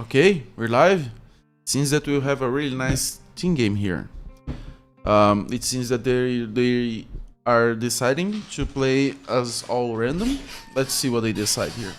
Okay, we're live. Seems that we'll have a really nice team game here. It seems that they are deciding to play as all random. Let's see what they decide here.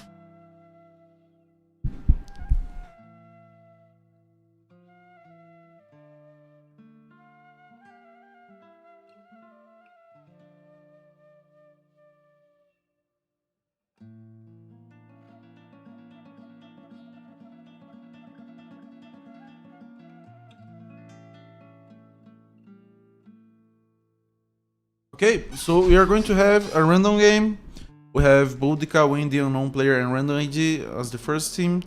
Okay, so we are going to have a random game. We have Boudica, Wendy, Unknown Player, and Random ID as the first team,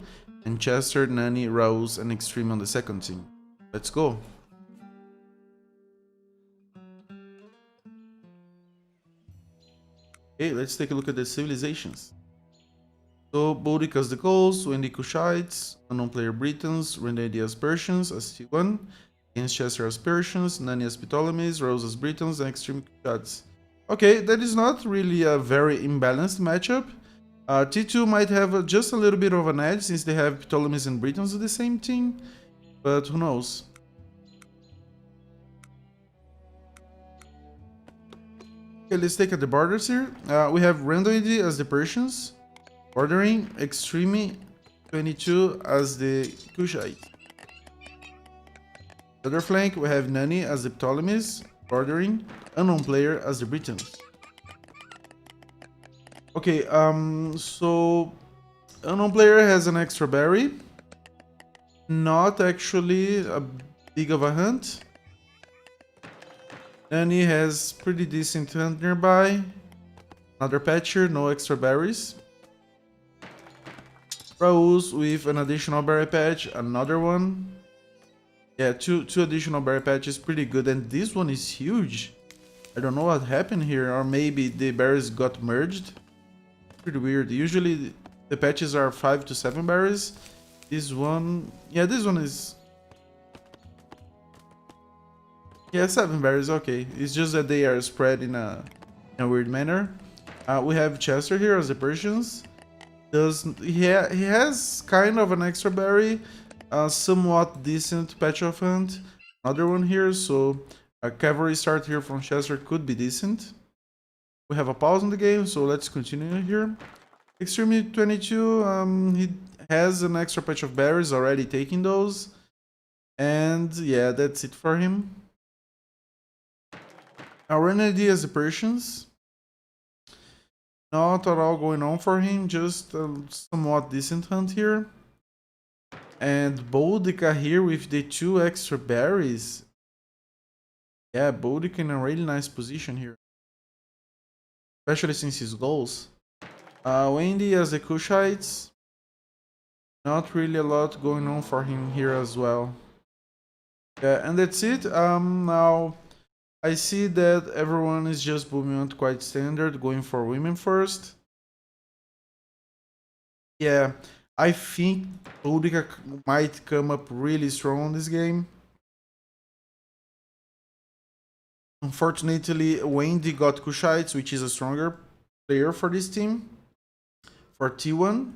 and Chester, Nani, Raus, and Extreme on the second team. Let's go. Okay, let's take a look at the civilizations. So Boudica as the Gauls, Wendy Kushites, Unknown Player Britons, Random ID as Persians as T1, against Chester as Persians, Nani as Ptolemies, Rose as Britons, and Extreme Kushites. Okay, that is not really a very imbalanced matchup. T2 might have just a little bit of an edge since they have Ptolemies and Britons on the same team, but who knows. Okay, let's take at the borders here. We have Randoid as the Persians, bordering Extreme 22 as the Kushites. The other flank, we have Nani as the Ptolemies, bordering Unknown Player as the Britons. Okay, so Unknown Player has an extra berry. Not actually a big of a hunt. Nani has pretty decent hunt nearby. Another patcher, no extra berries. Raus with an additional berry patch, another one. Yeah, two additional berry patches, pretty good, and this one is huge. I don't know what happened here, or maybe the berries got merged. Pretty weird. Usually the patches are 5 to 7 berries. This one, yeah, this one is, yeah, 7 berries. Okay, it's just that they are spread in a weird manner. We have Chester here as the Persians. He has kind of an extra berry. Somewhat decent patch of hunt. Another one here, so a cavalry start here from Chester could be decent. We have a pause in the game, so let's continue here. Extremely 22, he has an extra patch of berries, already taking those. And yeah, that's it for him. Now Renedy as the Persians. Not at all going on for him, just a somewhat decent hunt here. And Boudica here with the 2 extra berries. Yeah, Boudica in a really nice position here. Especially since his goals. Wendy as the Kushites. Not really a lot going on for him here as well. Yeah, and that's it. Now I see that everyone is just booming on quite standard, going for women first. Yeah, I think Boudica might come up really strong on this game. Unfortunately, Wendy got Kushites, which is a stronger player for this team. For T1.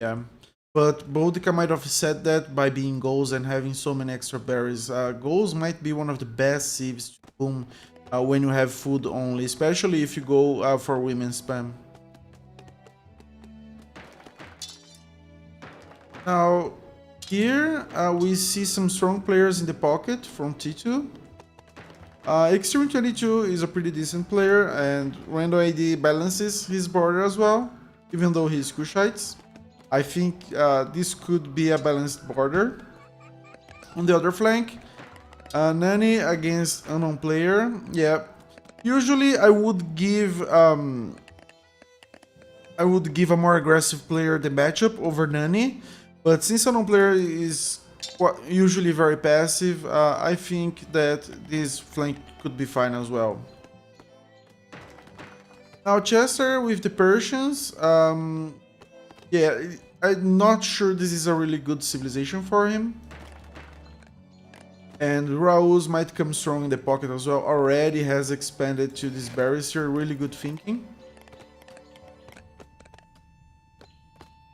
Yeah. But Boudica might have said that by being goals and having so many extra berries. Goals might be one of the best civs to boom when you have food only, especially if you go for women's spam. Now, here we see some strong players in the pocket from T2. Extreme 22 is a pretty decent player, and Random ID balances his border as well, even though he's Kushites. I think this could be a balanced border. On the other flank, Nani against Unknown Player. Yeah, usually I would give a more aggressive player the matchup over Nani, but since Unknown Player is usually very passive, I think that this flank could be fine as well. Now Chester with the Persians. Yeah, I'm not sure this is a really good civilization for him. And Raus might come strong in the pocket as well. Already has expanded to this barrister. Really good thinking.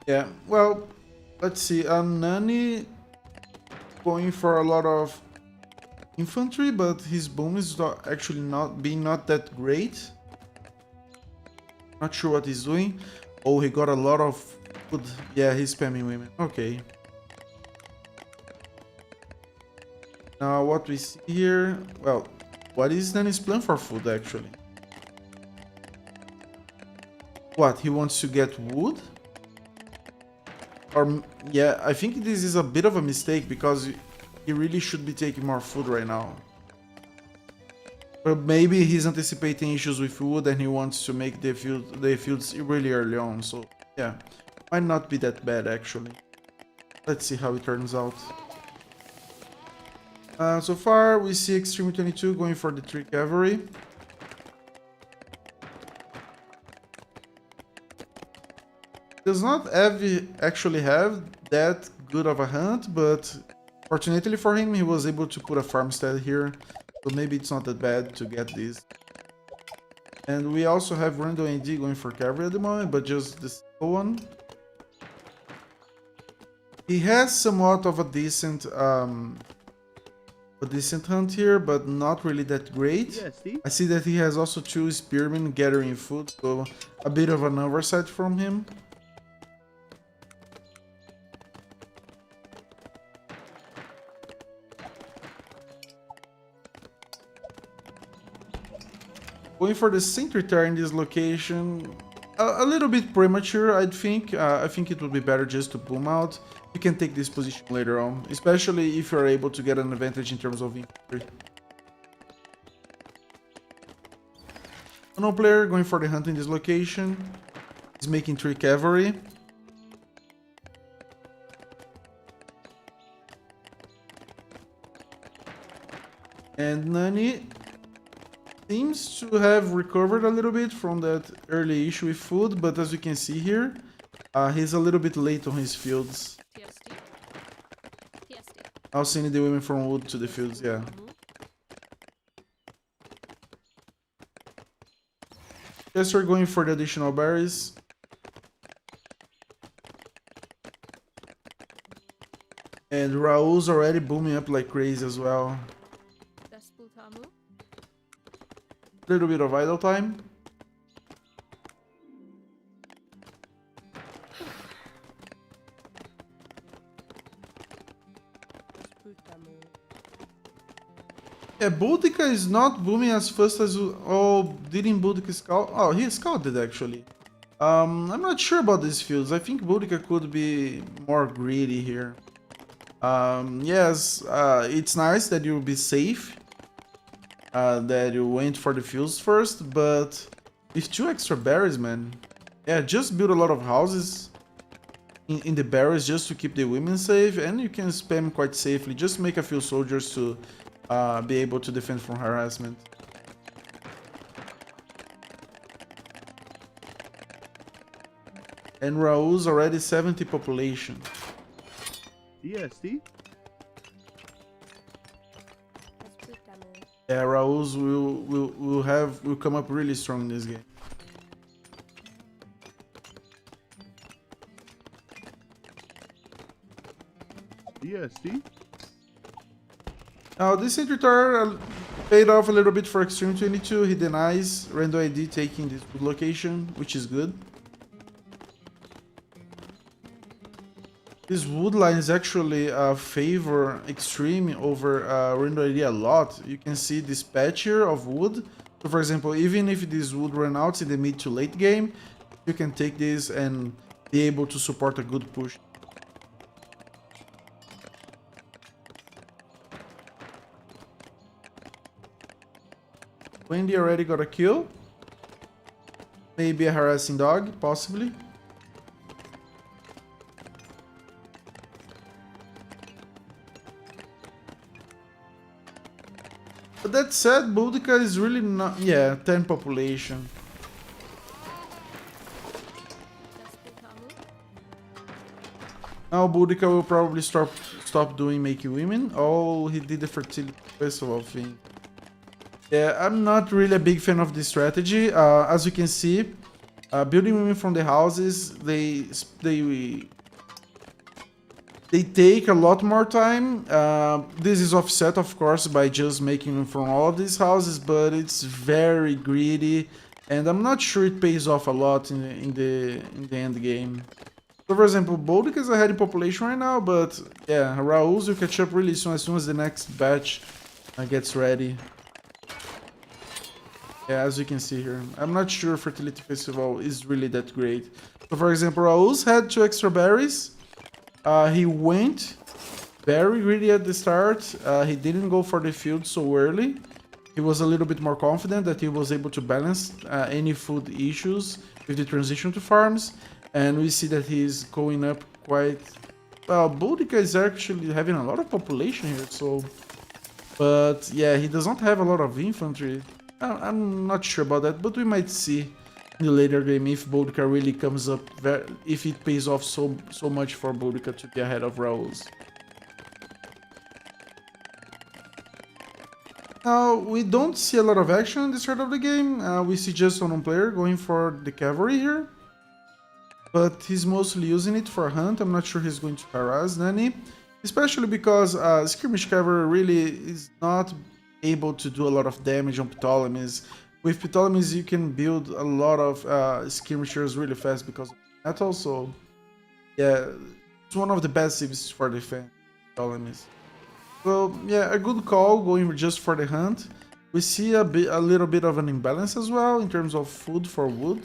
Yeah, well, let's see. Nani going for a lot of infantry, but his boom is not actually not that great. Not sure what he's doing. Oh, he got a lot of food. Yeah, he's spamming women. Okay. Now what we see here, well, what is Nani's plan for food actually? What, he wants to get wood? Or, yeah, I think this is a bit of a mistake because he really should be taking more food right now. But maybe he's anticipating issues with wood and he wants to make the fields really early on, so yeah. Might not be that bad actually. Let's see how it turns out. So far, we see Extreme 22 going for the 3 cavalry. Does not actually have that good of a hunt, but fortunately for him, he was able to put a farmstead here. So maybe it's not that bad to get this. And we also have Randall AD going for cavalry at the moment, but just this one. He has somewhat of a decent hunt here, but not really that great. Yeah, I see that he has also 2 spearmen gathering food, so a bit of an oversight from him. Going for the sentry tower in this location, a little bit premature, I think. I think it would be better just to boom out. You can take this position later on, especially if you're able to get an advantage in terms of infantry. Unknown player going for the hunt in this location. He's making 3 cavalry. And Nani seems to have recovered a little bit from that early issue with food, but as you can see here, he's a little bit late on his fields. I'll send the women from wood to the fields, yeah. Yes, we're going for the additional berries. And Raul's already booming up like crazy as well. A little bit of idle time. Yeah, Boudica is not booming as fast as... Oh, didn't Boudica scout? Oh, he scouted actually. I'm not sure about these fields. I think Boudica could be more greedy here. Yes, it's nice that you'll be safe. That you went for the fields first, but with 2 extra berries, man. Yeah, just build a lot of houses in the berries just to keep the women safe, and you can spam quite safely. Just make a few soldiers to be able to defend from harassment. And Raul's already 70 population. DST? Yeah, Raul's will come up really strong in this game. DST? Now, this Intuitor paid off a little bit for Extreme 22. He denies Randall ID taking this location, which is good. These wood lines actually favor Extreme over Randall ID a lot. You can see this patch here of wood. So for example, even if this wood run out in the mid to late game, you can take this and be able to support a good push. Wendy already got a kill. Maybe a harassing dog, possibly. But that said, Boudica is really not... Yeah, 10 population. Now Boudica will probably stop doing making women. Oh, he did the fertility festival thing. Yeah, I'm not really a big fan of this strategy. As you can see, Building women from the houses, they take a lot more time. This is offset, of course, by just making them from all of these houses, but it's very greedy, and I'm not sure it pays off a lot in the end game. So, for example, Boudica is ahead in population right now, but yeah, Raul's will catch up really soon, as soon as the next batch gets ready. Yeah, as you can see here. I'm not sure Fertility Festival is really that great. So, for example, Raul's had 2 extra berries. He went very greedy at the start. He didn't go for the field so early. He was a little bit more confident that he was able to balance any food issues with the transition to farms. And we see that he's going up quite... Well, Boudica is actually having a lot of population here, so... But yeah, he does not have a lot of infantry. I'm not sure about that, but we might see in the later game if Boudica really comes up, if it pays off so much for Boudica to be ahead of Raul's. Now, we don't see a lot of action in the start of the game. We see just one player going for the cavalry here. But he's mostly using it for hunt. I'm not sure he's going to harass Nani. Especially because Skirmish Cavalry really is not able to do a lot of damage on Ptolemies. With Ptolemies you can build a lot of skirmishers really fast because of metal, so yeah, it's one of the best civs for defense, Ptolemies. So yeah, a good call going just for the hunt. We see a little bit of an imbalance as well in terms of food for wood.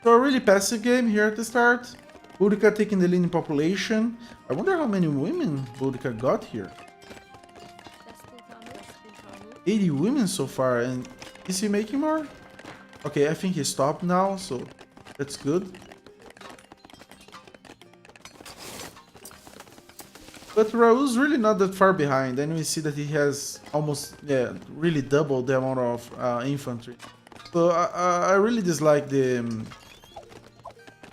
So a really passive game here at the start. Boudica taking the lead in population. I wonder how many women Boudica got here. 80 women so far, and is he making more? Okay, I think he stopped now, so that's good. But Raul's really not that far behind, and we see that he has almost, yeah, really double the amount of infantry. So I really dislike the...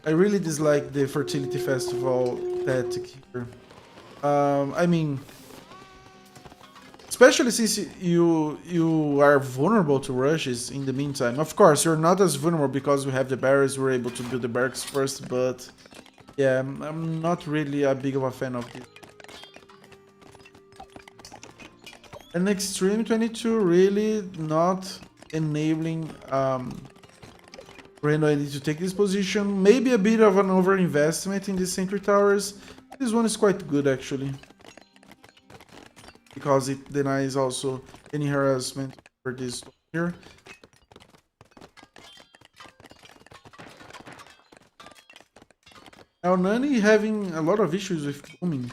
I really dislike the Fertility Festival tactic here. I mean, especially since you are vulnerable to rushes in the meantime. Of course, you're not as vulnerable because we have the barriers, we're able to build the barracks first, but yeah, I'm not really a big of a fan of this. And Extreme 22 really not enabling Randall ID to take this position. Maybe a bit of an overinvestment in the sentry towers. This one is quite good actually, because it denies also any harassment for this here. Now Nani having a lot of issues with booming.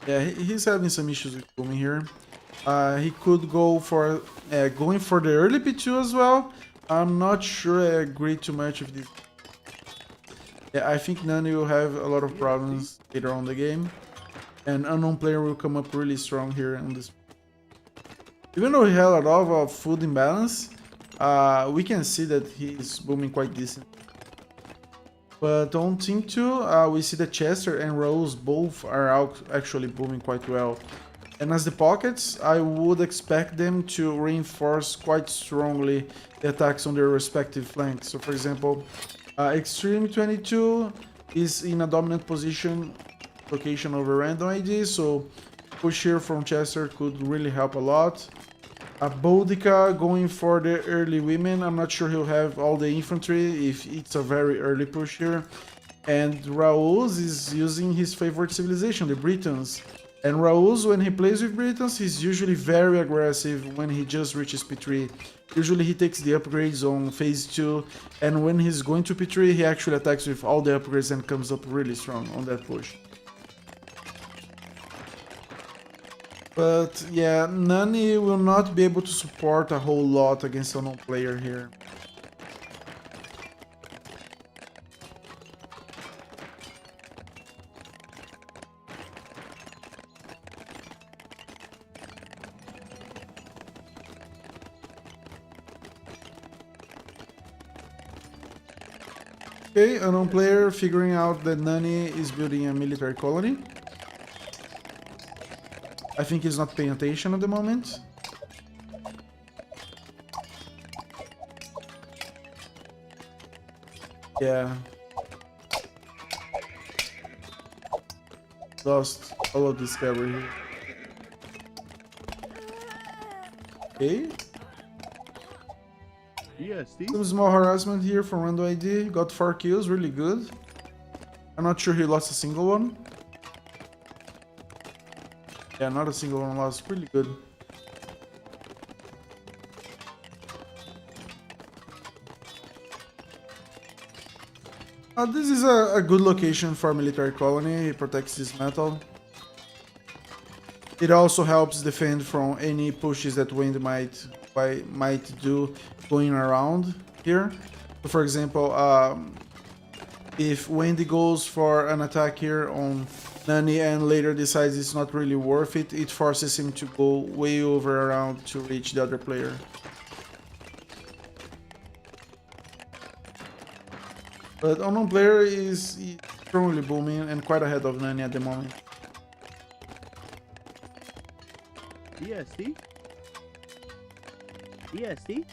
Yeah, he's having some issues with booming here. He could go for going for the early P2 as well. I'm not sure I agree too much with this. Yeah, I think Nani will have a lot of problems later on the game, and Unknown Player will come up really strong here on this. Even though he had a lot of food imbalance, we can see that he's booming quite decent. But on Team 2, we see that Chester and Rose both are out actually booming quite well. And as the pockets, I would expect them to reinforce quite strongly the attacks on their respective flanks. So for example, Extreme 22 is in a dominant position location over Random ID, so push here from Chester could really help a lot. Boudica going for the early women. I'm not sure he'll have all the infantry if it's a very early push here. And Raul's is using his favorite civilization, the Britons. And Raul's, when he plays with Britons, he's usually very aggressive when he just reaches P3. Usually he takes the upgrades on phase 2, and when he's going to P3, he actually attacks with all the upgrades and comes up really strong on that push. But yeah, Nani will not be able to support a whole lot against a Unknown Player here. Okay, unknown player figuring out that Nani is building a military colony. I think he's not paying attention at the moment. Yeah. Lost all of this cover here. Okay. EST. Some small harassment here from Rando ID. Got 4 kills, really good. I'm not sure he lost a single one. Yeah, not a single one lost. Really good. This is a good location for a military colony. It protects this metal. It also helps defend from any pushes that Wind might do going around here. So for example, if Wendy goes for an attack here on Nani and later decides it's not really worth it, it forces him to go way over around to reach the other player. But unknown player is strongly booming and quite ahead of Nani at the moment. EST. EST.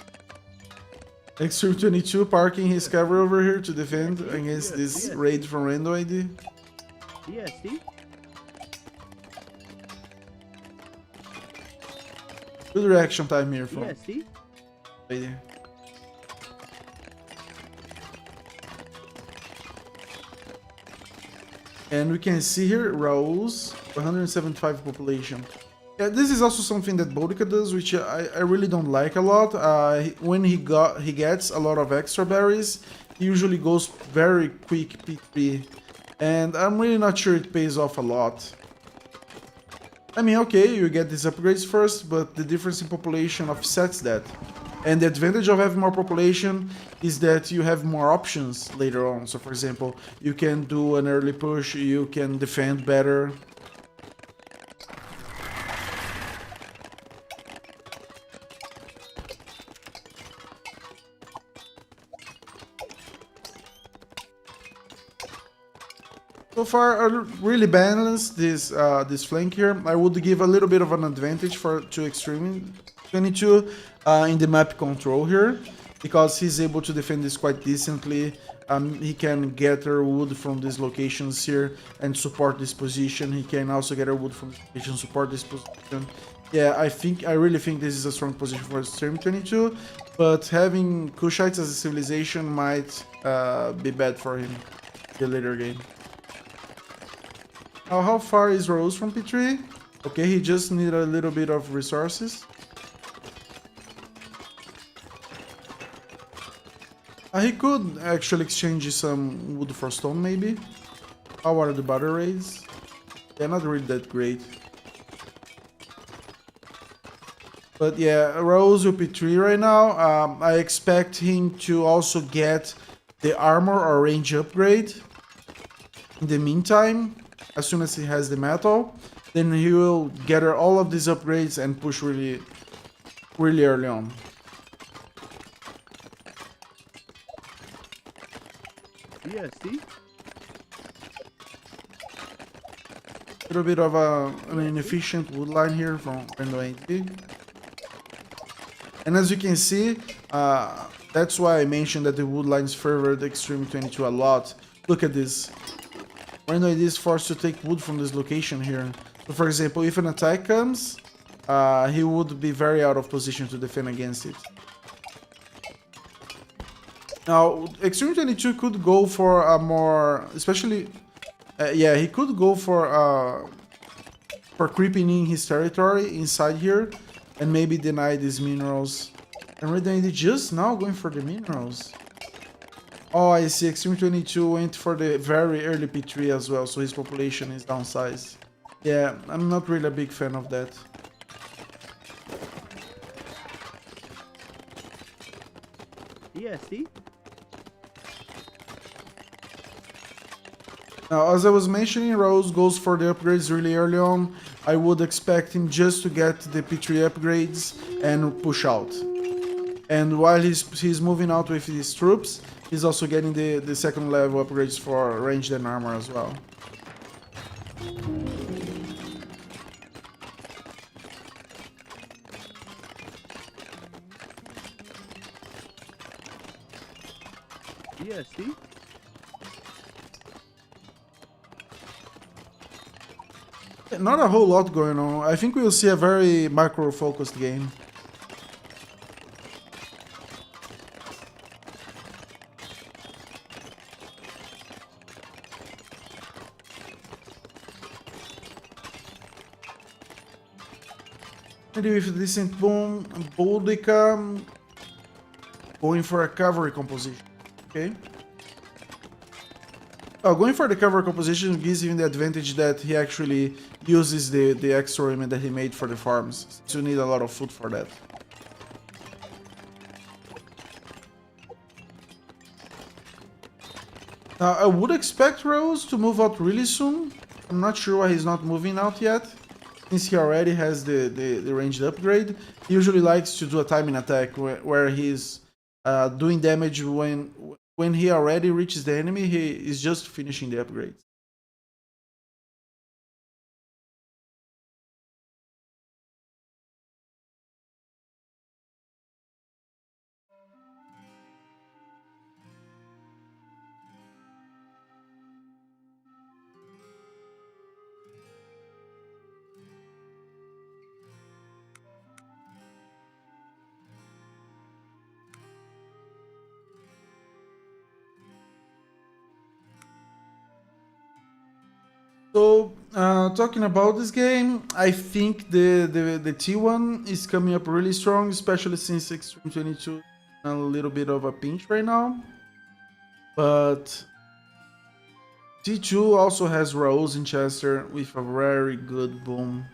Extreme 22 parking his cavalry over here to defend against this raid from Rando ID. EST. Good reaction time here from EST. ID. And we can see here Raul's 175 population. Yeah, this is also something that Bodica does, which I really don't like a lot. When he gets a lot of extra berries, he usually goes very quick P3, and I'm really not sure it pays off a lot. I mean, okay, you get these upgrades first, but the difference in population offsets that. And the advantage of having more population is that you have more options later on. So for example, you can do an early push, you can defend better. So far, I really balanced this flank here. I would give a little bit of an advantage to Extreme 22 in the map control here, because he's able to defend this quite decently. He can gather wood from these locations here and support this position. He can also gather wood from this location, support this position. Yeah, I really think this is a strong position for Extreme 22, but having Kushites as a civilization might be bad for him in the later game. How far is Rose from P3? Okay, he just needs a little bit of resources. He could actually exchange some wood for stone, maybe. How are the battle raids? They're not really that great. But yeah, Rose will P3 right now. I expect him to also get the armor or range upgrade. In the meantime, as soon as he has the metal, then he will gather all of these upgrades and push really early on. EST. A little bit of an inefficient wood line here from Rando ID. And as you can see, that's why I mentioned that the wood lines favored Extreme 22 a lot. Look at this. Rando ID is forced to take wood from this location here. So for example, if an attack comes, he would be very out of position to defend against it. Now, Extreme 22 could go for a more, especially, yeah, he could go for creeping in his territory inside here and maybe deny these minerals. And Rando ID just now going for the minerals. Oh, I see. Extreme 22 went for the very early P3 as well, so his population is downsized. Yeah, I'm not really a big fan of that. EST. Now, as I was mentioning, Rose goes for the upgrades really early on. I would expect him just to get the P3 upgrades and push out. And while he's moving out with his troops, he's also getting the second level upgrades for ranged and armor as well. ESC? Not a whole lot going on. I think we'll see a very macro-focused game. Maybe with a decent boom, Boudica going for a cavalry composition. Okay. Going for the cover composition gives him the advantage that he actually uses the extra element that he made for the farms. So you need a lot of food for that. I would expect Rose to move out really soon. I'm not sure why he's not moving out yet, since he already has the ranged upgrade. He usually likes to do a timing attack where he's doing damage when he already reaches the enemy. He is just finishing the upgrades. So, talking about this game, I think the T1 is coming up really strong, especially since Extreme 22 is a little bit of a pinch right now. But T2 also has Raoul's in Chester with a very good boom.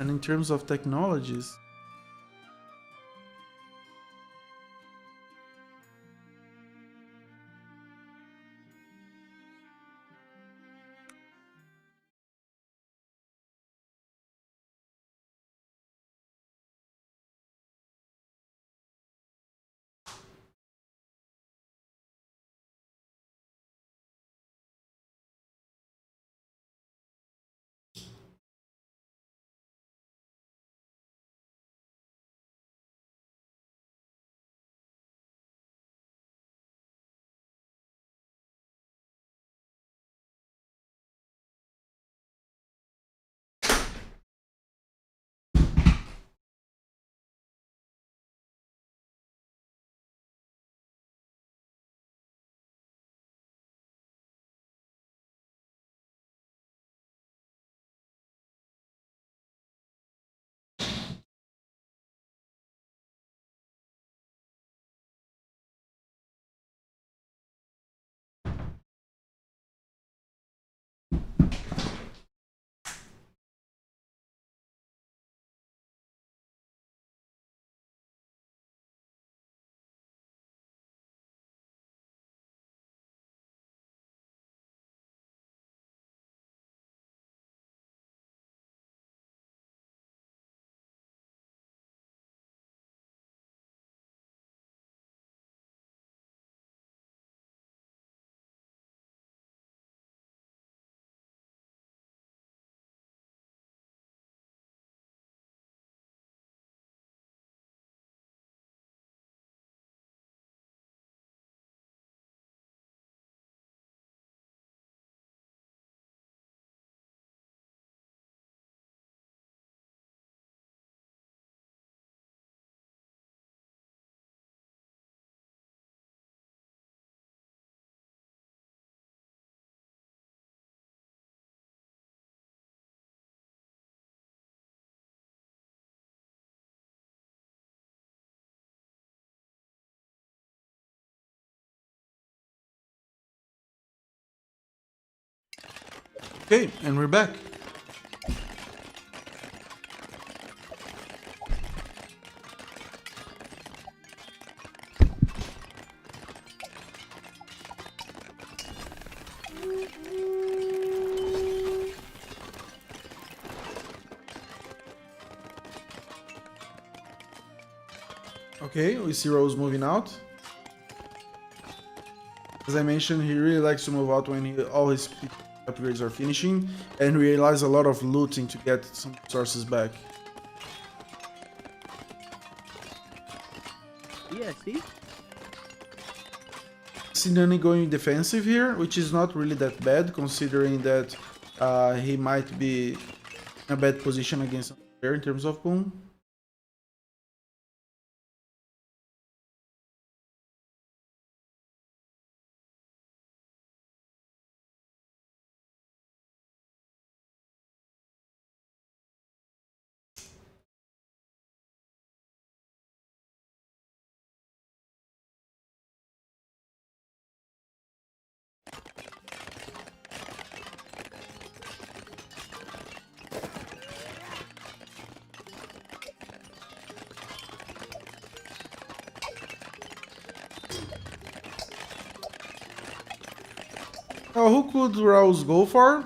And in terms of technologies, okay, and we're back. Okay, we see Rose moving out. As I mentioned, he really likes to move out when all his upgrades are finishing, and realize a lot of looting to get some resources back. ESC? See Nani going defensive here, which is not really that bad, considering that he might be in a bad position against a player in terms of boom. Who could Raus go for?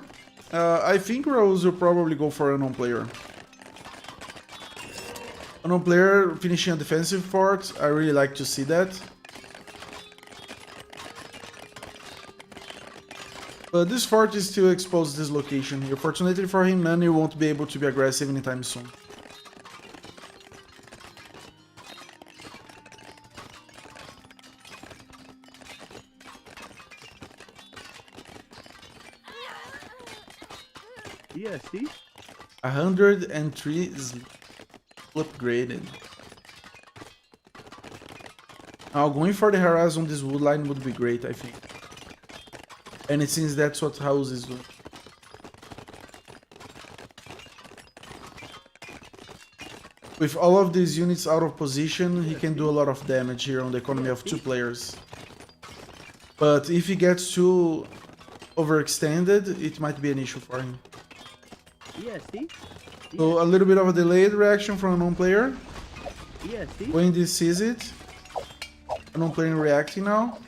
I think Raus will probably go for a non-player. A non-player finishing a defensive fort, I really like to see that. But this fort is still exposed to this location here. Fortunately for him, Nani won't be able to be aggressive anytime soon. ESC? 103 is upgraded. Now going for the harass on this wood line would be great, I think. And it seems that's what House is doing. With all of these units out of position, he can do a lot of damage here on the economy of 2 players. But if he gets too overextended, it might be an issue for him. ESC? So a little bit of a delayed reaction from a non-player. ESC? When this sees it, a non-player reacting now.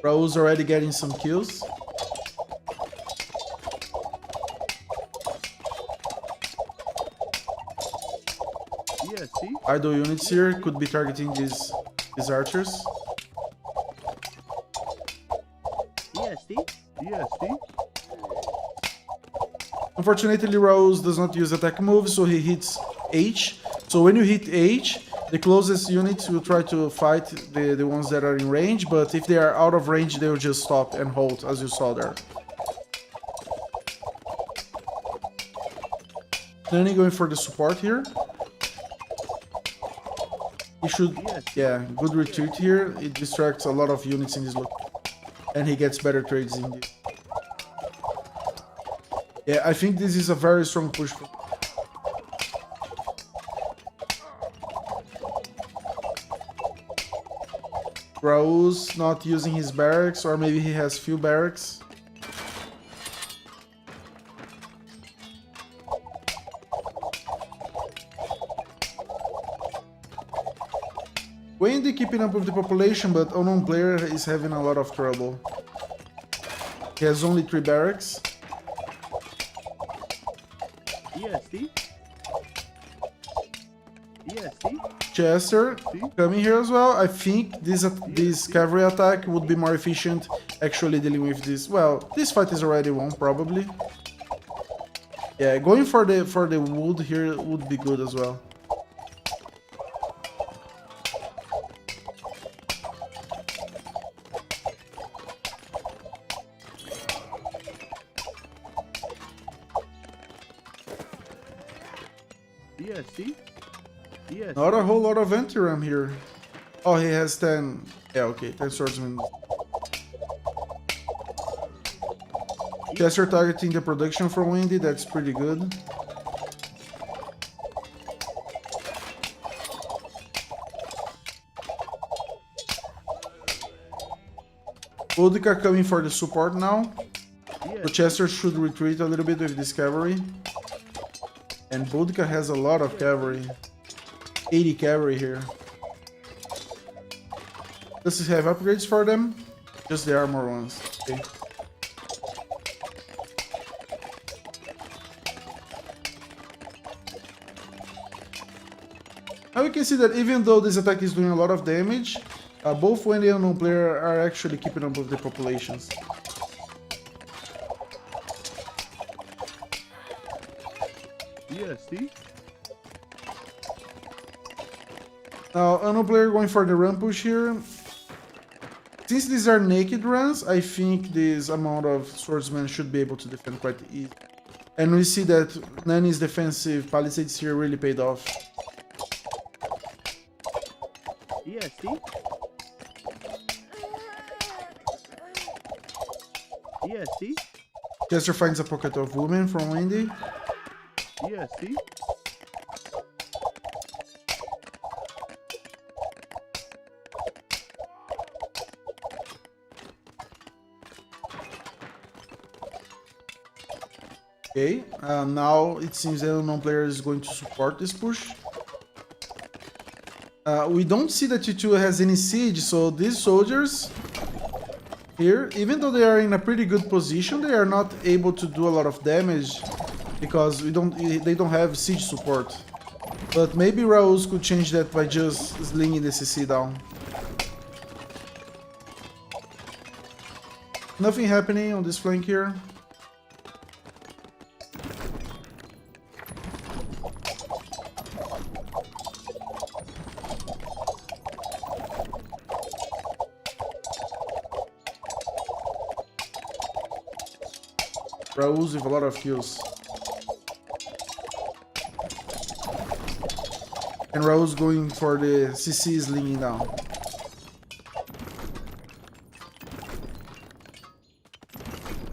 Raul's already getting some kills. ESC? Idle units here could be targeting these archers. ESC? ESC? Unfortunately, Raus does not use attack moves, so he hits H. So when you hit H, the closest units will try to fight the ones that are in range, but if they are out of range, they will just stop and hold, as you saw there. Nani going for the support here. He should, yeah, good retreat here. It distracts a lot of units in this look, and he gets better trades in this. Yeah, I think this is a very strong push for Raul's not using his barracks, or maybe he has few barracks. Wendy keeping up with the population, but unknown player is having a lot of trouble. He has only 3 barracks. ESC? ESC? Chester coming here as well. I think this cavalry attack would be more efficient actually dealing with this. Well, this fight is already won probably. Yeah, going for the wood here would be good as well. ESC? ESC? Not a whole lot of anti-ram here. Oh, he has 10. Yeah, okay, 10 swordsmen. Chester targeting the production from Wendy, that's pretty good. Boudica coming for the support now. So Chester should retreat a little bit with this cavalry. And Boudica has a lot of cavalry. 80 cavalry here. Does it have upgrades for them? Just the armor ones. Okay. Now we can see that even though this attack is doing a lot of damage, both Wendy and unknown player are actually keeping up with the populations. ESC. Now, unknown player going for the run push here. Since these are naked runs, I think this amount of swordsmen should be able to defend quite easy. And we see that Nani's defensive palisades here really paid off. ESC. ESC. Chester finds a pocket of women from Wendy. ESC. Okay, now it seems that unknown player is going to support this push. We don't see that T2 has any siege, so these soldiers here, even though they are in a pretty good position, they are not able to do a lot of damage because they don't have siege support. But maybe Raus could change that by just slinging the CC down. Nothing happening on this flank here. Raus with a lot of kills. And Raus going for the CC slinging down.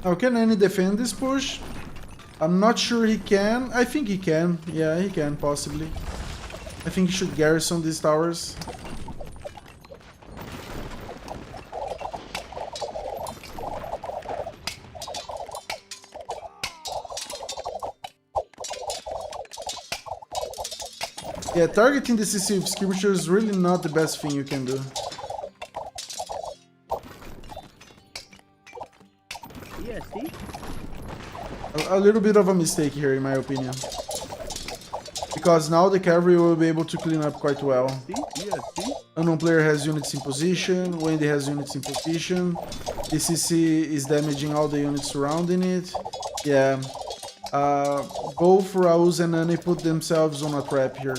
Now, can Annie defend this push? I'm not sure he can. I think he can. Yeah, he can, possibly. I think he should garrison these towers. Yeah, targeting the CC with skirmisher is really not the best thing you can do. ESC. A little bit of a mistake here, in my opinion. Because now the cavalry will be able to clean up quite well. ESC. Unknown player has units in position, Wendy has units in position. The CC is damaging all the units surrounding it. Yeah. Both Raus and Annie put themselves on a trap here.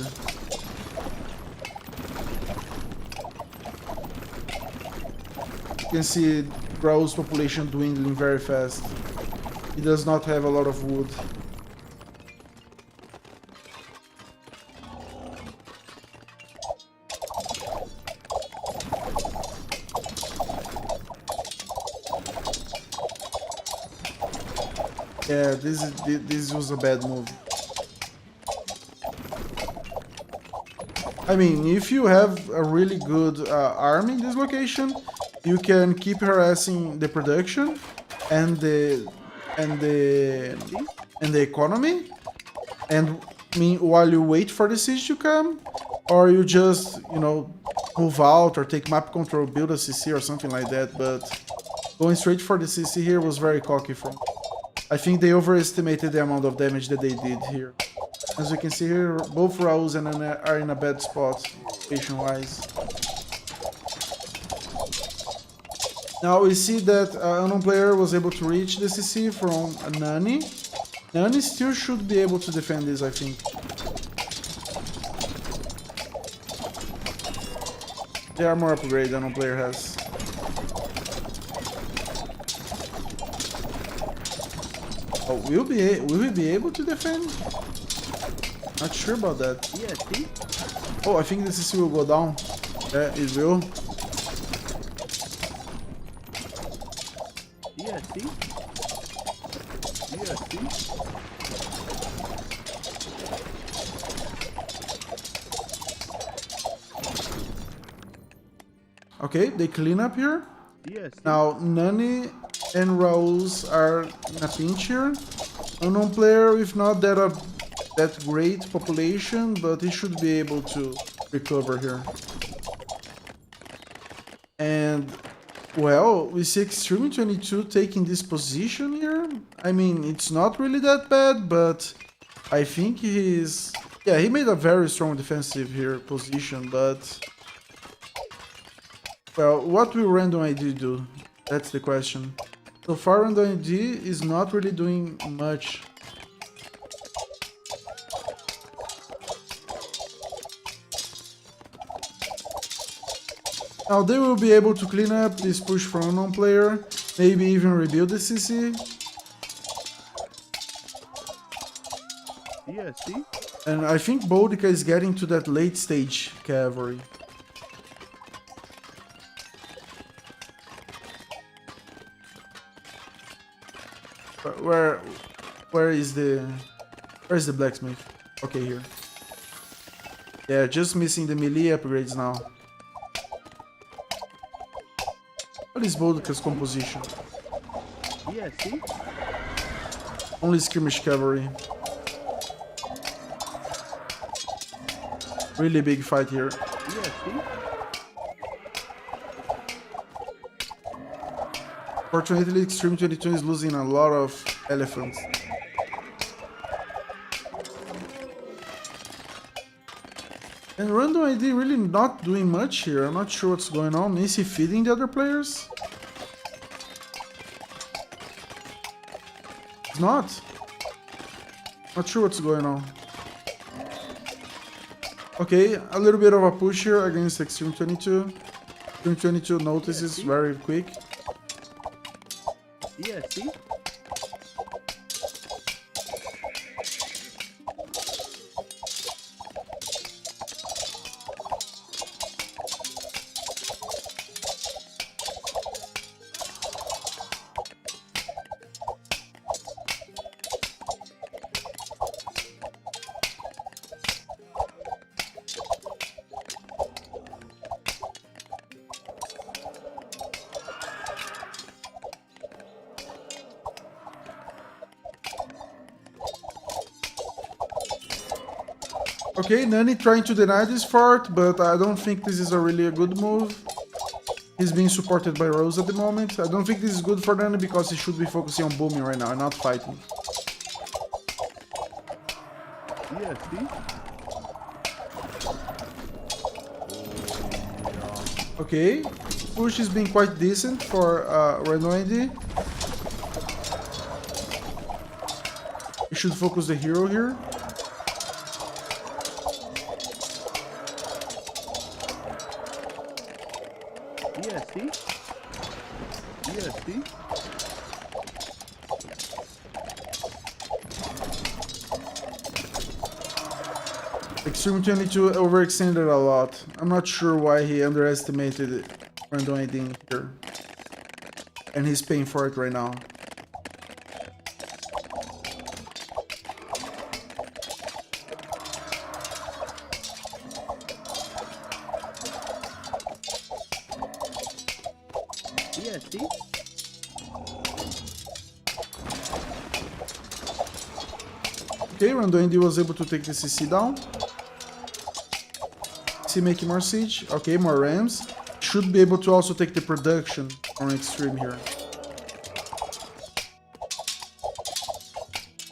You can see Raus' population dwindling very fast. He does not have a lot of wood. Yeah, this was a bad move. I mean, if you have a really good army in this location, you can keep harassing the production and the economy, and while you wait for the siege to come, or you just, you know, move out or take map control, build a CC or something like that. But going straight for the CC here was very cocky from. I think they overestimated the amount of damage that they did here. As you can see here, both Raus and Anna are in a bad spot, patient-wise. Now we see that unknown player was able to reach the CC from Nani. Nani still should be able to defend this, I think. The armor upgrade unknown player has. Oh, will we be able to defend? Not sure about that. ESC. Oh, I think the CC will go down. Yeah, it will. ESC. ESC. Okay, they clean up here. ESC. Now, Nani and Raus are in a pinch here. Unknown player with not that great population, but he should be able to recover here. And well, we see Extreme 22 taking this position here. I mean, it's not really that bad, but I think he's... Yeah, he made a very strong defensive here position, but... Well, what will Random ID do? That's the question. So far, Random ID is not really doing much. Now they will be able to clean up this push from unknown player, maybe even rebuild the CC. Yeah, see? And I think Bodica is getting to that late stage cavalry. Where's the blacksmith? Okay, here. Yeah, just missing the melee upgrades now. What is Bodica's composition? Yeah, see? Only skirmish cavalry. Really big fight here. Yeah, see? Fortunately, Extreme 22 is losing a lot of elephants. And Random ID really not doing much here. I'm not sure what's going on. Is he feeding the other players? He's not. Not sure what's going on. Okay, a little bit of a push here against Extreme 22. Extreme 22 notices very quick. Yeah, see? Okay, Nani trying to deny this fart, but I don't think this is really a good move. He's being supported by Rose at the moment. I don't think this is good for Nani because he should be focusing on booming right now and not fighting. Yeah, see? Okay, push is being quite decent for Renoidi. He should focus the hero here. Yeah, see? Yeah, see? Extreme 22 overextended a lot. I'm not sure why he underestimated Random ID here. And he's paying for it right now. Yeah, see? Okay, Random ID was able to take the CC down. See, making more siege. Okay, more rams. Should be able to also take the production on Extreme here.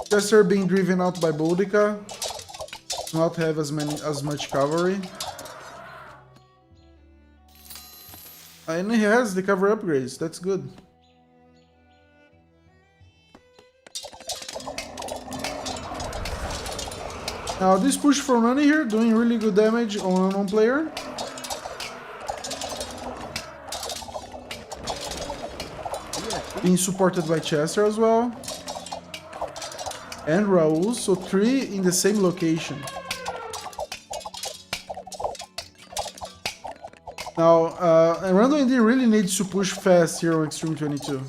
Chester being driven out by Bodica. Not have as much cavalry. And he has the cavalry upgrades. That's good. Now this push from Nani here, doing really good damage on an unknown player. Being supported by Chester as well. And Raul, so 3 in the same location. Now, Random ID really needs to push fast here on Extreme 22.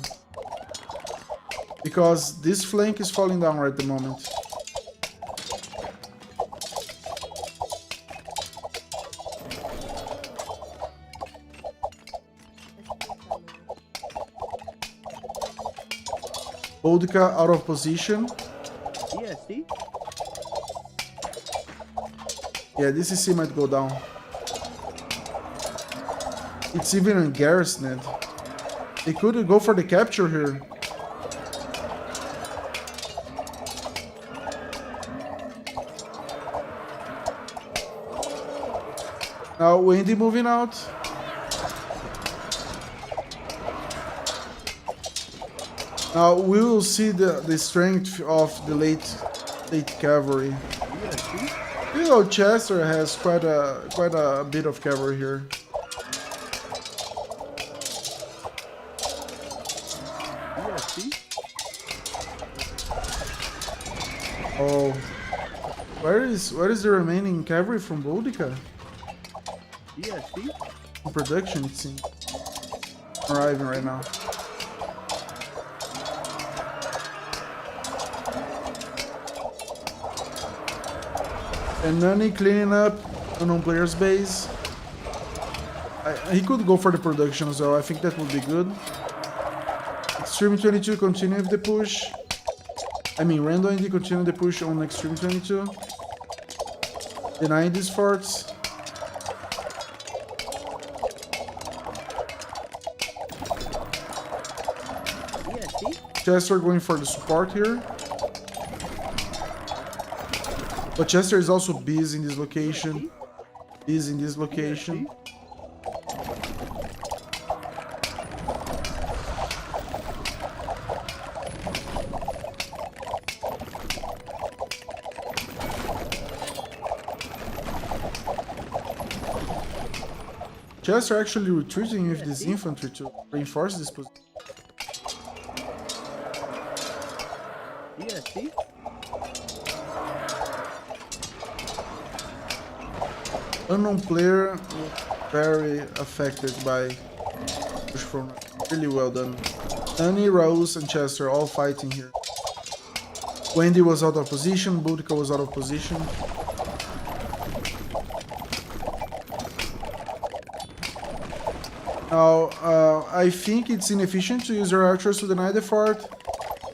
Because this flank is falling down right at the moment. Bodica out of position. Yeah, see? Yeah, this CC might go down. It's even ungarrisoned. They could go for the capture here. Now Wendy moving out. Now we will see the strength of the late cavalry. ESC. You know, Chester has quite a bit of cavalry here. ESC. Oh, where is the remaining cavalry from Boudica? ESC. In production, it seems. Arriving right now. And Nani cleaning up unknown player's base. He could go for the production as well. I think that would be good. Extreme 22 continue with the push. I mean, Random Indy continue the push on Extreme 22. Denying these forts. ESC. Chester going for the support here. But Chester is also busy in this location. Busy in this location. Chester actually retreating with this infantry to reinforce this position. ESC. Unknown player very affected by push from really well done. Nani, Raus, and Chester all fighting here. Wendy was out of position, Boudica was out of position. Now, I think it's inefficient to use your archers to deny the fort.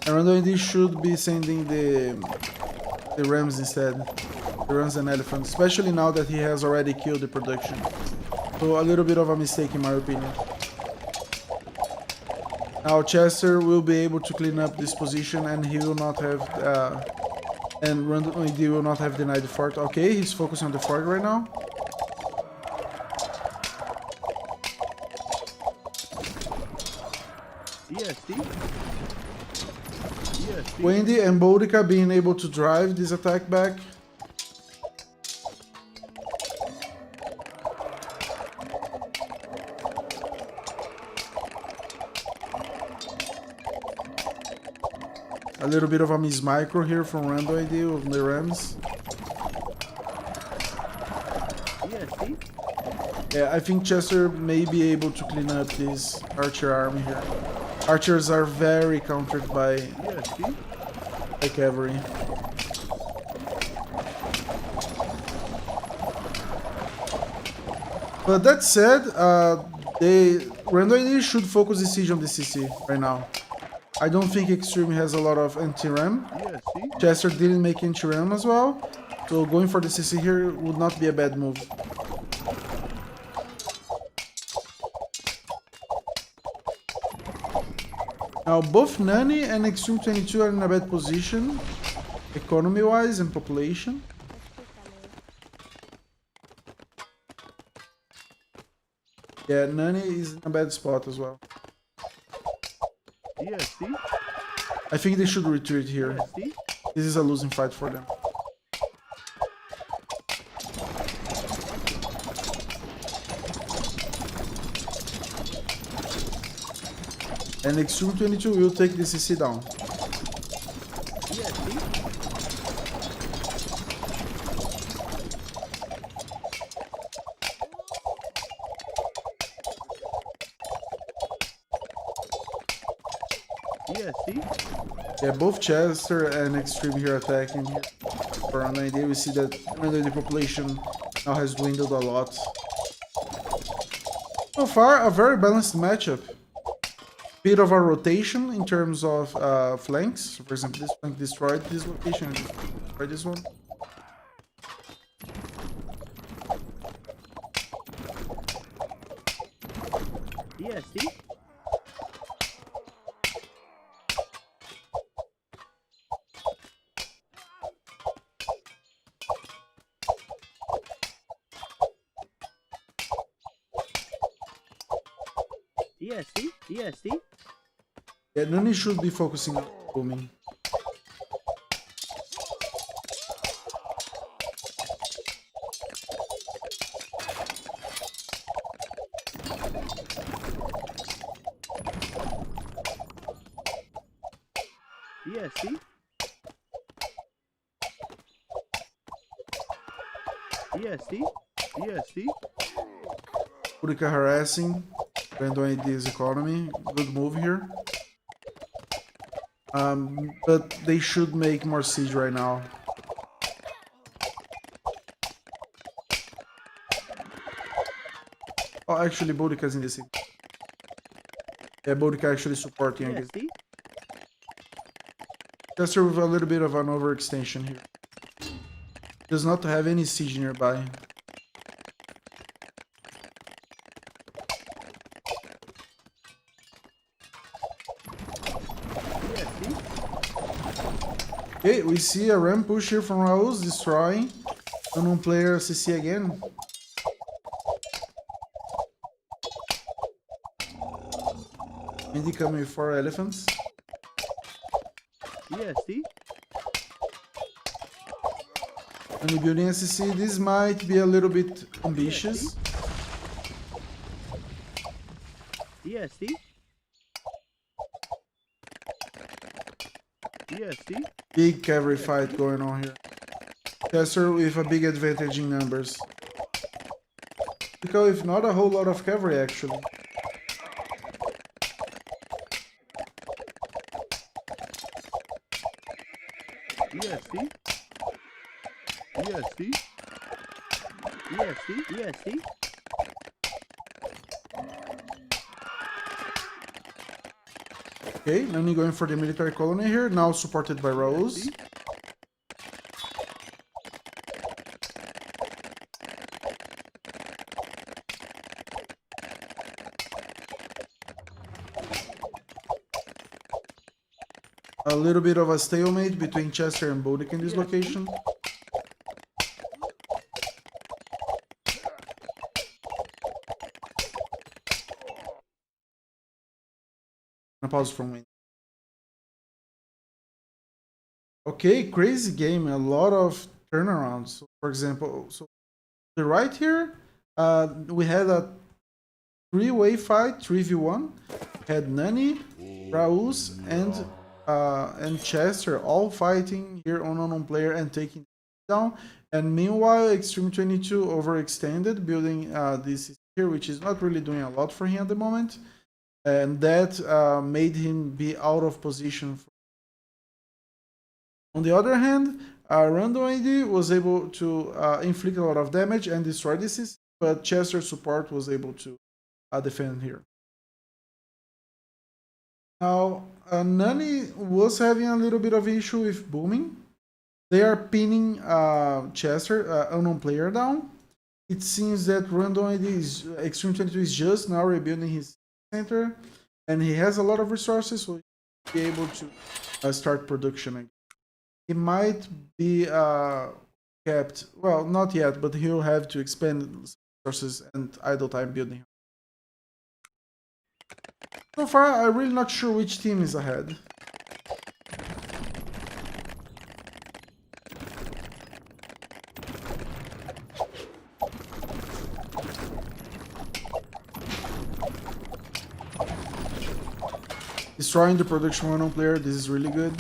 And Random should be sending the rams instead. The rams and elephants, especially now that he has already killed the production. So a little bit of a mistake in my opinion. Now Chester will be able to clean up this position and he will not have and Random will not have denied the fort. Okay, he's focusing on the fort right now. ESC. ESC. Wendy and Boudica being able to drive this attack back. A little bit of a miss micro here from Random ID of the Rams. ESC. Yeah, I think Chester may be able to clean up this archer army here. Archers are very countered by ESC. cavalry. But that said, Random ID should focus the siege on the CC right now. I don't think Extreme has a lot of anti-ram. ESC. Chester didn't make anti-ram as well, so going for the CC here would not be a bad move. Now both Nani and Extreme 22 are in a bad position, economy-wise and population. Yeah, Nani is in a bad spot as well. ESC. I think they should retreat here. ESC. This is a losing fight for them. And Extreme 22 will take the CC down. ESC. ESC. Yeah, both Chester and Extreme here attacking here. For an idea, we see that the population now has dwindled a lot. So far, a very balanced matchup. Bit of a rotation in terms of flanks. So for example, this flank destroyed this location and destroyed this one. ESC. ESC. ESC. Yeah, Nani should be focusing on booming. ESC. ESC. ESC. Boudica harassing. Random ID's economy. Good move here. But they should make more siege right now. Oh, actually, Boudica's in the siege. Yeah, Boudica actually supporting against ESC. Chester with a little bit of an overextension here. Does not have any siege nearby. Okay, we see a ramp push here from Raus, destroying unknown player CC again. Indy coming with 4 elephants. ESC. Only building SCC, this might be a little bit ambitious. ESC. ESC. Big cavalry fight going on here. Chester with a big advantage in numbers. Because if not a whole lot of cavalry actually. ESC. ESC. ESC. ESC. Okay, Nani going for the military colony here, now supported by Rose. A little bit of a stalemate between Chester and Boudica in this location. Pause from win. Okay, crazy game, a lot of turnarounds. So, for example, so the right here, we had a 3-way fight, 3v1. Had Nani, Raus, and Chester all fighting here on unknown player and taking down. And meanwhile, Extreme 22 overextended, building this here, which is not really doing a lot for him at the moment. And that made him be out of position. On the other hand, Random ID was able to inflict a lot of damage and destroy the system, but Chester's support was able to defend here. Now, Nani was having a little bit of issue with booming. They are pinning Chester, unknown player, down. It seems that Random ID is Extreme 22 is just now rebuilding his center, and he has a lot of resources, so he'll be able to start production again. He might be kept, well, not yet, but he'll have to expand resources and idle time building. So far, I'm really not sure which team is ahead. Destroying the production mono player, this is really good.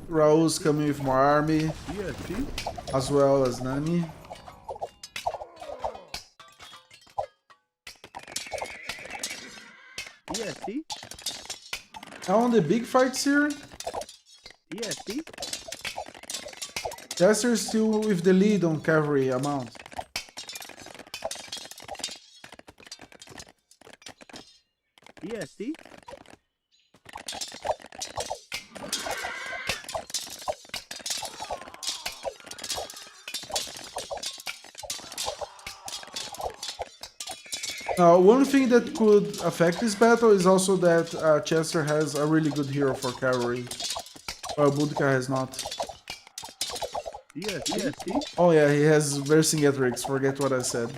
Raul's coming with more army, as well as Nani. ESC. Now on the big fights here, ESC. Chester is still with the lead on cavalry amount. ESC. Now, one thing that could affect this battle is also that Chester has a really good hero for cavalry, while Boudica has not. ESC? Oh yeah, he has Vercingetorix, forget what I said.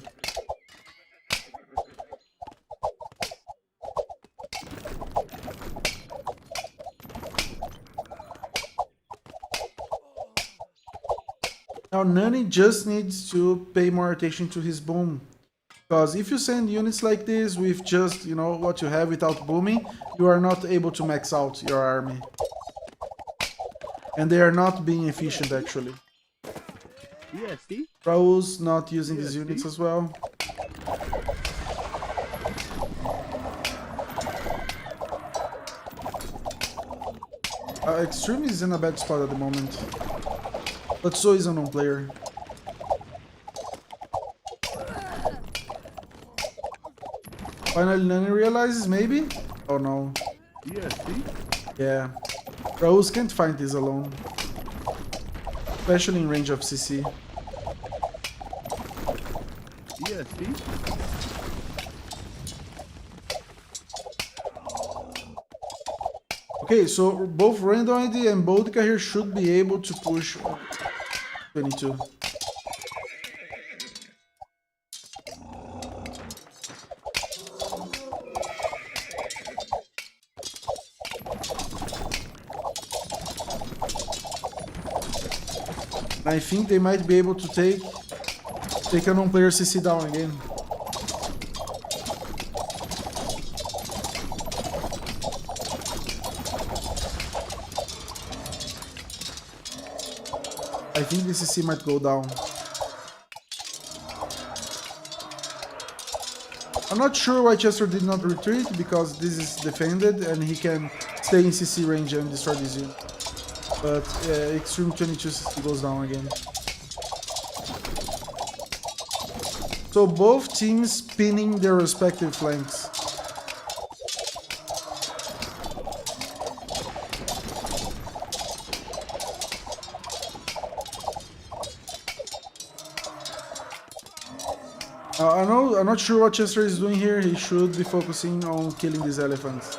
Now Nani just needs to pay more attention to his boom. Because if you send units like this with just, you know, what you have without booming, you are not able to max out your army. And they are not being efficient actually. ESC? Raul's not using these units as well. Extreme is in a bad spot at the moment. But so is Unknown Player. Finally Nani realizes, maybe? Oh no. ESC? Yeah. Raus can't find this alone. Especially in range of CC. ESC? Okay, so both Random ID and Boudica here should be able to push 22. I think they might be able to take a non-player CC down again. I think the CC might go down. I'm not sure why Chester did not retreat, because this is defended and he can stay in CC range and destroy this unit. But Extreme 22 CC goes down again. So both teams pinning their respective flanks. I'm not sure what Chester is doing here. He should be focusing on killing these elephants.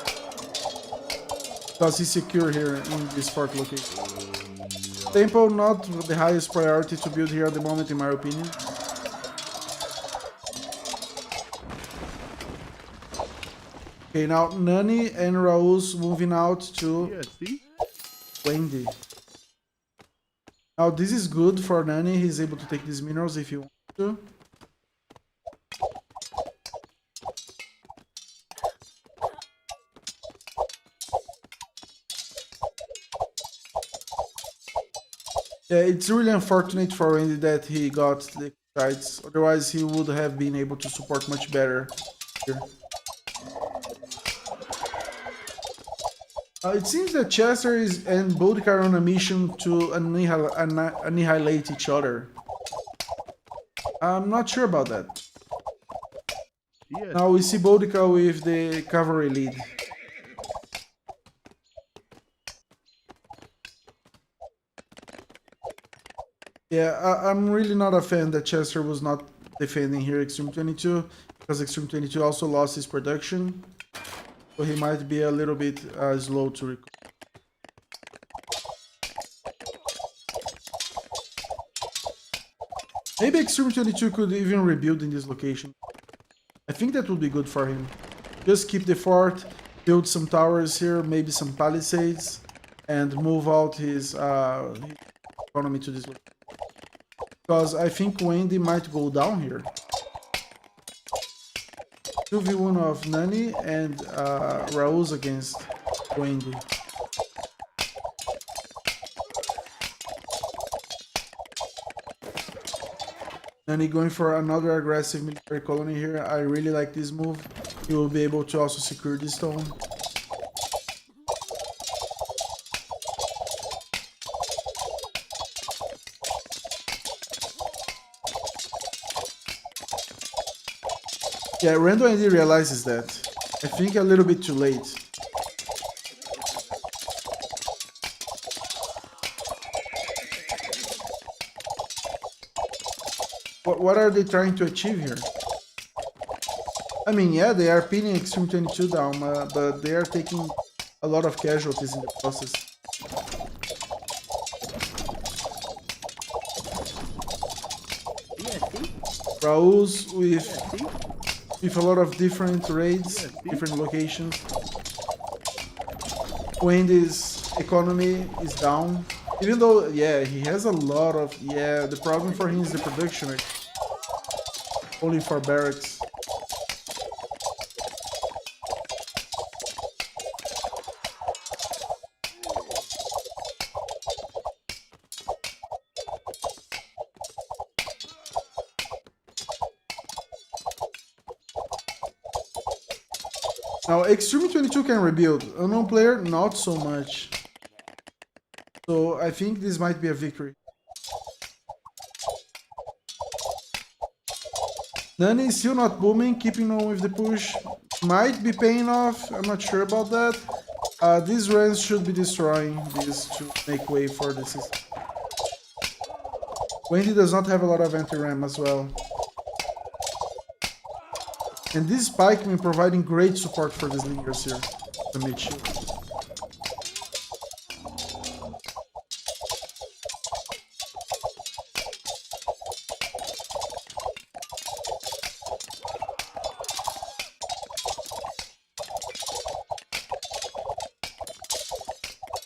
Because he's secure here in this fort location. Temple, not the highest priority to build here at the moment, in my opinion. Okay, now Nani and Raus moving out to ESC? Wendy. Now this is good for Nani. He's able to take these minerals if he wants to. Yeah, it's really unfortunate for Wendy that he got the kites. Otherwise, he would have been able to support much better here. It seems that Chester and Boudica are on a mission to annihilate each other. I'm not sure about that. ESC? Now we see Boudica with the cavalry lead. Yeah, I'm really not a fan that Chester was not defending here Extreme 22, because Extreme 22 also lost his production, so he might be a little bit slow to recover. Maybe Extreme 22 could even rebuild in this location. I think that would be good for him. Just keep the fort, build some towers here, maybe some palisades, and move out his economy to this location. Because I think Wendy might go down here. 2v1 of Nani and Raus against Wendy. Nani going for another aggressive military colony here. I really like this move. He will be able to also secure this stone. Yeah, Random ID realizes that. I think a little bit too late. What are they trying to achieve here? I mean, yeah, they are pinning Extreme 22 down, but they are taking a lot of casualties in the process. Raul's with a lot of different raids, different locations. Wendy's economy is down. Even though, yeah, he has a lot of... Yeah, the problem for him is the production rate. Only for barracks. Now, Extreme 22 can rebuild. Unknown player, not so much. So I think this might be a victory. Nani is still not booming, keeping on with the push. Might be paying off, I'm not sure about that. These runs should be destroying this to make way for the system. Wendy does not have a lot of anti-ram as well. And this Pikeman providing great support for these leaders here. The mid shield.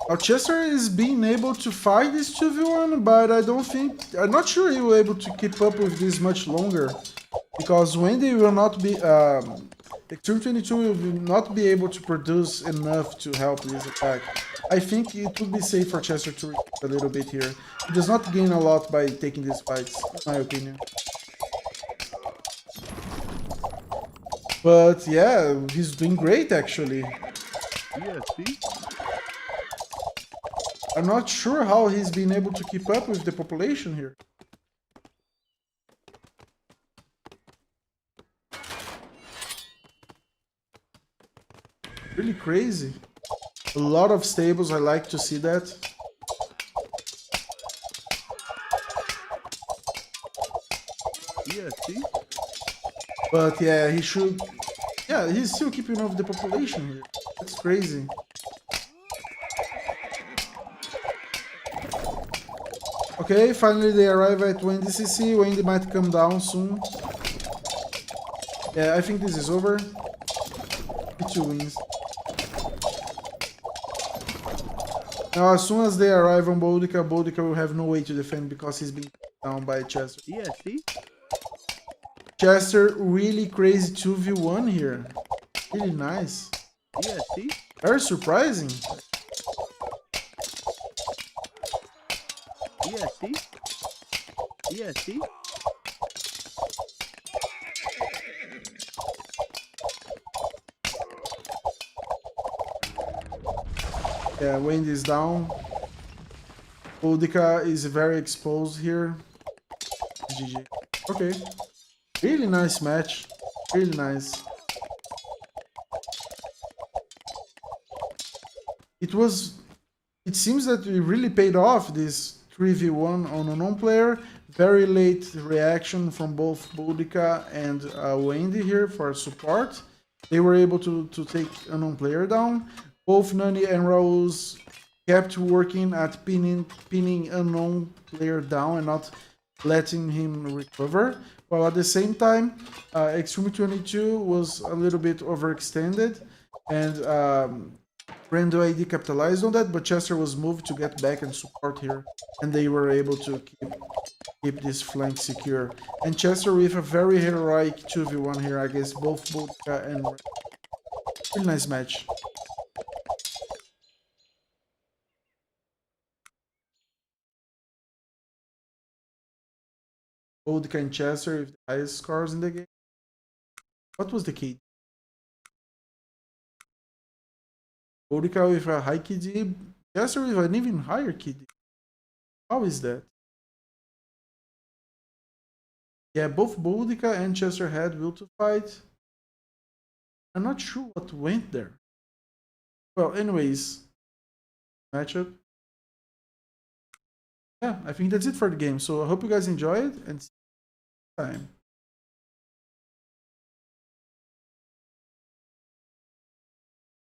Now Chester is being able to fight this 2v1, but I'm not sure he will be able to keep up with this much longer. Because Wendy will not be, Extreme 22 will not be able to produce enough to help this attack. I think it would be safe for Chester to retreat a little bit here. He does not gain a lot by taking these fights, in my opinion. But yeah, he's doing great actually. EST? I'm not sure how he's been able to keep up with the population here. Really crazy. A lot of stables, I like to see that. EST? But yeah, he should... Yeah, he's still keeping up with the population here. That's crazy. Okay, finally they arrive at Wendy CC. Wendy might come down soon. Yeah, I think this is over. P2 wins. Now, as soon as they arrive on Boudica, Boudica will have no way to defend because he's being down by Chester. EST? Chester, really crazy 2v1 here. Really nice. EST? Very surprising. EST? EST? Yeah, Wendy is down. Boudica is very exposed here. GG. Okay. Really nice match. Really nice. It seems that we really paid off this 3v1 on a non-player. Very late reaction from both Boudica and Wendy here for support. They were able to take a non-player down. Both Nani and Raul's kept working at pinning unknown player down and not letting him recover. While at the same time, Extreme 22 was a little bit overextended, and Brando ID capitalized on that, but Chester was moved to get back and support here, and they were able to keep this flank secure. And Chester with a very heroic 2v1 here against both Boudica and... Really nice match. Boudica and Chester with the highest scores in the game. What was the KD? Boudica with a high KD, Chester with an even higher KD. How is that? Yeah, both Boudica and Chester had will to fight. I'm not sure what went there. Well, anyways, matchup. Yeah, I think that's it for the game. So I hope you guys enjoyed and see you next time.